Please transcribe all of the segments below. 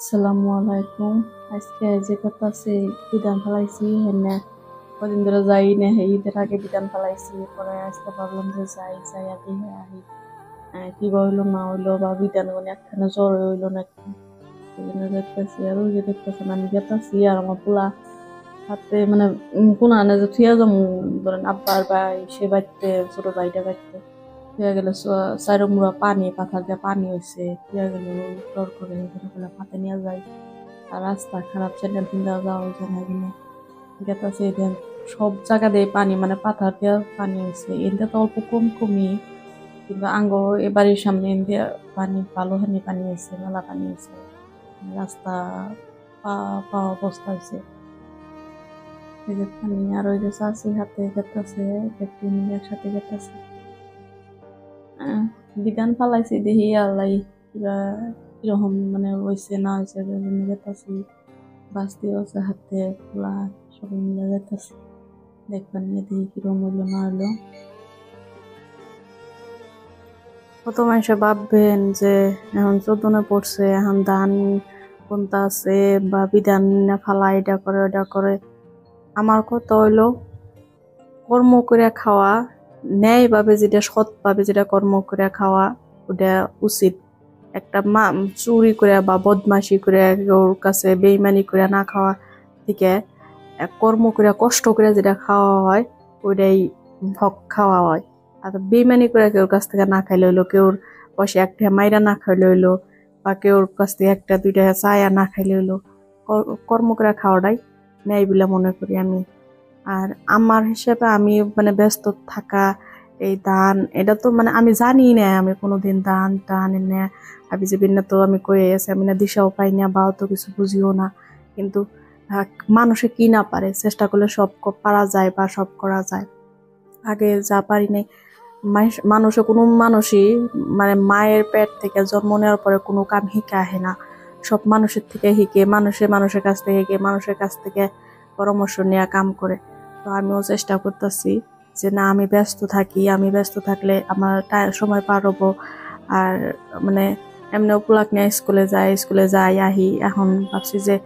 আসসালামু আলাইকুম। আজকে যে কথা আছে বিধান ফেলাইছি হেনে কদিন ধরে যাই না, ঈদের আগে বিধান ফেলাইছি। পরে আজকে ভাবলাম যে যাই আগে আহি কি হইলো না হইলো, বা বিধান মানে একখানে জ্বর হইলো নাকি, এই জন্য দেখতেছি। আর ওই যে দেখতেছেন আমি গেতাছি আর আমার পোলা হাতে মানে কোন আনে যে থুয়া যাবো, ধরেন আব্বার ভাই সে বাড়তে, ছোট ভাইটা বাড়তে থুয়া গেলে চারো মুড়া পানি, পাথার দিয়ে পানি হয়েছে, থুয়া গেলে জ্বর করে পাতে নিয়ে যায়। আর রাস্তা খারাপ, চ্যানেল কিনতে যাওয়া যায় না কিনে গেতাছে এদের সব জায়গা দিয়ে পানি, মানে পাথার দিয়ে পানি হয়েছে। এনতে তো অল্প কম কমই, কিন্তু আঙ্গ এ বাড়ির সামনে এনতে পানি ভালো হানি পানি হয়েছে, মেলা পানি হয়েছে। রাস্তা পাওয়া অবস্থা হয়েছে এই যে পানি। আর ওই যে চাষি হাতে গেতাছে, একটু মিলে একসাথে গেতাছে। বিধান ফালাইছি দেখি আল্লাহ কিবা কিরকম মানে হয়েছে না হয়েছে গেতাছি। বাঁচতে আছে হাতে খোলা, সবাই মিলে যাইতেছে। দেখবেন নিয়ে দেখি কিরকম হইলো না হইলো। কত মানুষে ভাববেন যে এখন চোদ্দনে পড়ছে, এখন ধান কোনটা আছে বা বিধান না ফালা, এটা করে ওটা করে। আমার কথা হইলো কর্ম করে খাওয়া, ন্যায় ভাবে যেটা সৎ ভাবে যেটা কর্ম করে খাওয়া ওটা উচিত। একটা চুরি করে বা বদমাশি করে ওর কাছে বেইমানি করে না খাওয়া থেকে কর্ম করে কষ্ট করে যেটা খাওয়া হয় ওইটাই হক খাওয়া হয়। আর বেইমানি করে কেউর কাছ থেকে না খাইলে হইলো, কেউর বসে একটা মাইরা না খাইলে হইলো, বা কেউর কাছ থেকে একটা দুইটা চায়া না খাইলে হইলো। কর্ম করে খাওয়াটাই ন্যায় বলে মনে করি আমি। আর আমার হিসেবে আমি মানে ব্যস্ত থাকা, এই দান এটা তো মানে আমি জানি না, আমি কোনোদিন দান টান এনে আমি যে বিনা তো আমি কয়ে আছি, আমি না দিশাও পাই না বা অত কিছু বুঝিও না। কিন্তু আহ, মানুষে কি না পারে, চেষ্টা করলে সব পারা যায় বা সব করা যায়। আগে যা পারি নাই, মানুষে কোনো মানুষই মানে মায়ের পেট থেকে জন্ম নেওয়ার পরে কোনো কাম শিখে আহে না। সব মানুষের থেকে শিখে, মানুষের কাছ থেকে শিখে, মানুষের কাছ থেকে পরামর্শ নেওয়া কাম করে। তো আমিও চেষ্টা করতেছি যে না, আমি ব্যস্ত থাকি, আমি ব্যস্ত থাকলে আমার সময় পার হবো। আর মানে এমনিও পোলাক নিয়ে স্কুলে যাই আহি। এখন ভাবছি যে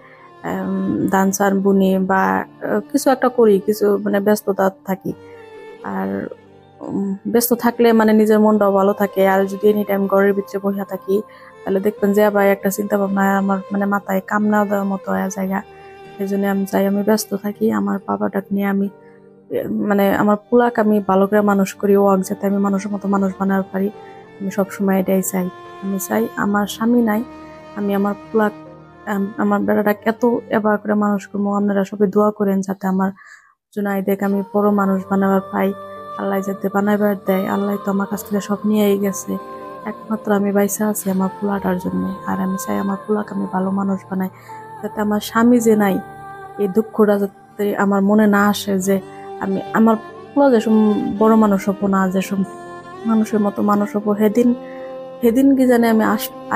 দান চান বুনি বা কিছু একটা করি, কিছু মানে ব্যস্ততা থাকি। আর ব্যস্ত থাকলে মানে নিজের মনটাও ভালো থাকে। আর যদি এনি টাইম ঘরের ভিতরে বসে থাকি তাহলে দেখবেন যে আবার একটা চিন্তা ভাবনা আমার মানে মাথায় কাম না দেওয়ার মতো হয়ে জায়গা। এই জন্য আমি চাই আমি ব্যস্ত থাকি, আমার বাবাটাকে নিয়ে আমি মানে আমার পোলাক আমি ভালো করে মানুষ করি, ও যাতে আমি মানুষের মতো মানুষ বানাতে পারি। আমি সবসময় এটাই চাই। আমি চাই আমার স্বামী নাই, আমি আমার পোলাক আমার বেড়াটাকে এত এবার করে মানুষ করবো। আপনারা সবাই দোয়া করেন যাতে আমার জুনাইদেক আমি বড় মানুষ বানাবার পাই। আল্লাহ যাতে বানাবার দেয়। আল্লাহ তো আমার কাছ থেকে সব নিয়েই গেছে, একমাত্র আমি বাইসা আছি আমার পোলাটার জন্য। আর আমি চাই আমার পোলাকে আমি ভালো মানুষ বানাই, যাতে আমার স্বামী যে নাই এই দুঃখটা যাতে আমার মনে না আসে যে আমি আমার পোলা যেসব বড় মানুষ হবো না, যেসব মানুষের মতো মানুষ হবো। সেদিন সেদিন কি জানে আমি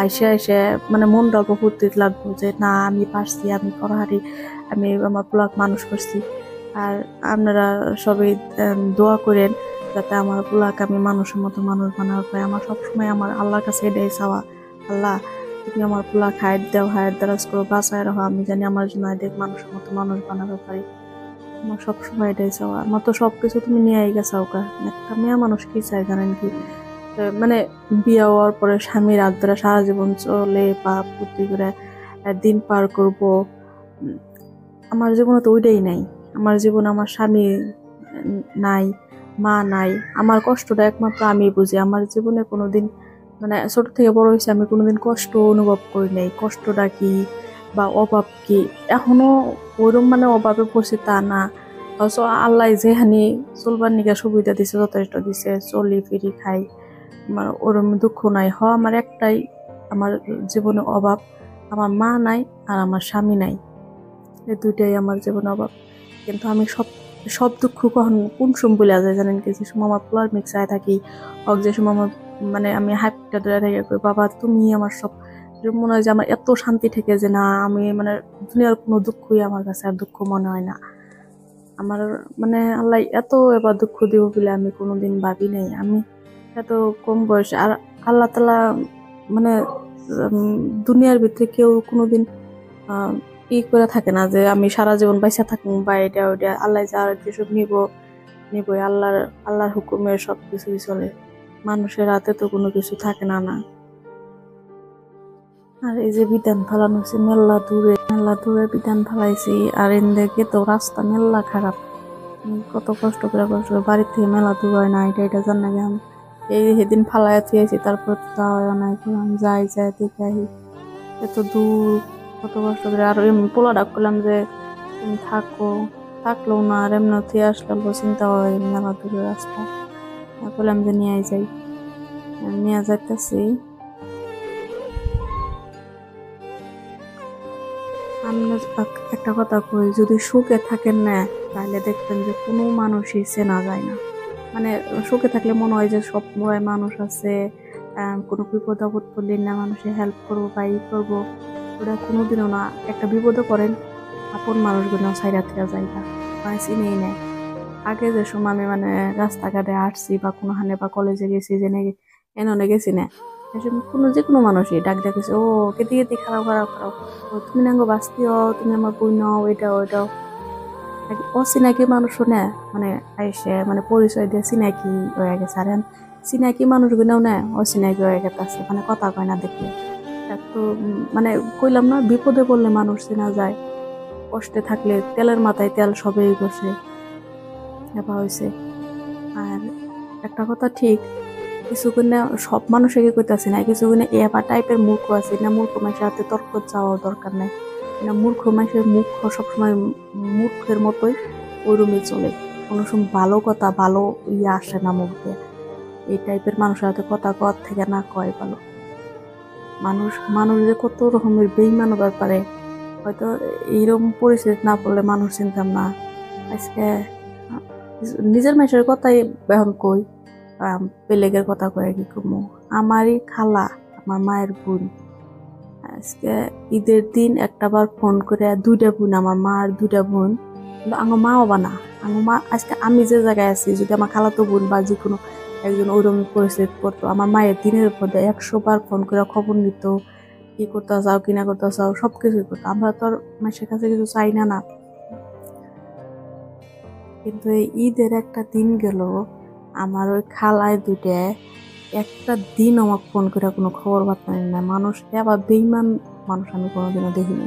আইসে আইসে মানে মনটা অল্প ফুর্তি লাগবো যে না, আমি পারছি, আমি পড়াহারি, আমি আমার পোলাক মানুষ করছি। আর আপনারা সবাই দোয়া করেন যাতে আমার পোলাকে আমি মানুষের মতো মানুষ বানাতে পারি। আমার সবসময় আমার আল্লাহর কাছে এটাই চাওয়া, আল্লাহ তুমি আমার পোলাক হায়াত দাও, হায়াত দারাজ করো, বাঁচায় রাখো, আমি জানি আমার জন্য এদের মানুষের মতো মানুষ বানাতে পারি। আমার সবসময় এটাই চাওয়া। আমার তো সবকিছু তুমি নিয়ে গেছো ওকা, একটা মেয়ে মানুষ কি চাই জানেন কি? মানে বিয়ে হওয়ার পরে স্বামীর হাত ধরে সারা জীবন চলে বা ফুর্তি করে দিন পার করব। আমার জীবনে তো ওইটাই নাই। আমার জীবনে আমার স্বামী নাই, মা নাই। আমার কষ্টটা একমাত্র আমি বুঝি। আমার জীবনে কোনোদিন মানে ছোট থেকে বড় হয়েছে আমি কোনোদিন কষ্ট অনুভব করি নাই। কষ্টটা কি বা অভাব কি এখনো ওইরকম মানে অভাবে পড়ছি তা না। আল্লাহ যেখানে চলবার নিকে সুবিধা দিছে, যথেষ্ট দিছে, চলি ফিরি খাই, আমার ওরম দুঃখ নাই। আমার একটাই আমার জীবনে অভাব, আমার মা নাই আর আমার স্বামী নাই। এই দুইটাই আমার জীবনে অভাব। কিন্তু আমি সব সব দুঃখ কোন সময় বলে যায় জানেন কি? যে সময় আমার পোলার মিক্সায় থাকি, যে সময় আমার মানে আমি হাইপটা ধরে থাকি, বাবা তুমি আমার সব, মনে হয় যে আমার এত শান্তি থেকে যে না, আমি মানে দুনিয়ার কোনো দুঃখই আমার কাছে আর দুঃখ মনে হয় না। আমার মানে আল্লাহ এত এবার দুঃখ দিব বলে আমি কোনোদিন ভাবি নাই। আমি এত কম বয়সে, আর আল্লাহ তালা মানে দুনিয়ার ভিতরে কেউ কোনোদিন ই করে থাকে না যে আমি সারা জীবন বাইসা থাকবো বা এটা ওইটা, আল্লাহ যা যেসব নিবই আল্লাহর হুকুমে সব কিছুই চলে। মানুষের হাতে তো কোনো কিছু থাকে না। আর এই যে বিধান ফালানো হচ্ছে মেলা দূরে বিধান ফালাইছি, আর এদিকে তো রাস্তা মেলা খারাপ। কত কষ্ট করে বাড়ির থেকে মেলা দূর হয় না, এটা জান না আমি এই সেদিন ফালাইয়া থুয়েছি, তারপর যাওয়া নাই, যাই দেখে এত দূর, কত কষ্ট করে। আর পোলা ডাক করলাম যে তুমি থাকলেও না, আর এমনি থুয়ে আসলাম, চিন্তা হয় মেলা দূরের রাস্তা। বললাম যে নিয়ে যাইতেছি। আমি একটা কথা কই, যদি সুখে থাকেন না তাহলে দেখবেন যে কোনো মানুষই চেনা যায় না। মানে সুখে থাকলে মনে হয় যে সব মানুষ আছে, কোনো বিপদ আপদ পড়লে না মানুষের হেল্প করবো বা ই করবো, ওরা কোনোদিনও না। একটা বিপদে পড়েন, আপন মানুষগুলো সাইডা থেকে যাইবা, মানে চিনেই নেয়। আগে যে সময় আমি মানে রাস্তাঘাটে আসছি বা কোনোখানে বা কলেজে গেছি, এনে গেছি না, যে কোনো মানুষই ডাক ডাকেছে, ও কেটে খারাপ, ও তুমি নাঙ্গো বাঁচতি হও, তুমি আমার বই নাও, ওইটাও। অচিনাকি মানুষও না, মানে আইসে মানে পরিচয় দিয়ে চিনাকি হয়ে গেছে। আর চিনাকি মানুষগুলোও না অচিনাকি হয়ে গেছে, মানে কথা কয় না দেখলে। তো মানে কইলাম না, বিপদে পড়লে মানুষ চেনা যায়, কষ্টে থাকলে তেলের মাথায় তেল সবেই বসে এবার হয়েছে। আর একটা কথা ঠিক, কিছু কিনা সব মানুষকে কইতাছি না, কিছু কিনা এবার টাইপের মূর্খ আছে না, মূর্খ মানুষের হাতে তর্ক যাওয়ার দরকার নাই না। মূর্খ মানুষের মুখ সবসময় মূর্খের মতোই ওইরকমই চলে, কোনো সময় ভালো কথা ভালো আসে না মুখ দিয়ে। এই টাইপের মানুষের হাতে কথা কর থেকে না কয় ভালো। মানুষ যে কত রকমের বেইমান হবার পারে, হয়তো এইরকম পরিস্থিতি না পড়লে মানুষ চিনতাম না। আজকে নিজের মানুষের কথাই এখন কই, পেলেগের কথা কয়ে কি কমু। আমারই খালা, আমার মায়ের বোন, আজকে ঈদের দিন একটাবার ফোন করে, দুইটা বোন, আমার মা আর দুইটা বোন, কিন্তু আমার মাও বানা, আমার মা আজকে আমি যে জায়গায় আছি, যদি আমার খালাতো বোন বা যে কোনো একজন ওইরকম পরিস্থিতি পড়তো, আমার মায়ের দিনের মধ্যে 100 বার ফোন করে খবর নিত, কি করতে চাও কিনা করতে চাও, সবকিছুই করতো। আমরা তো আর মাসের কাছে কিছু চাই না। কিন্তু এই ঈদের একটা দিন গেল, আমার ওই খালায় দুইটা একটা দিন আমাকে ফোন করে কোনো খবর বার্তা নেই না। মানুষ এবার বেইমান মানুষ আমি কোনোদিনও দেখিনি।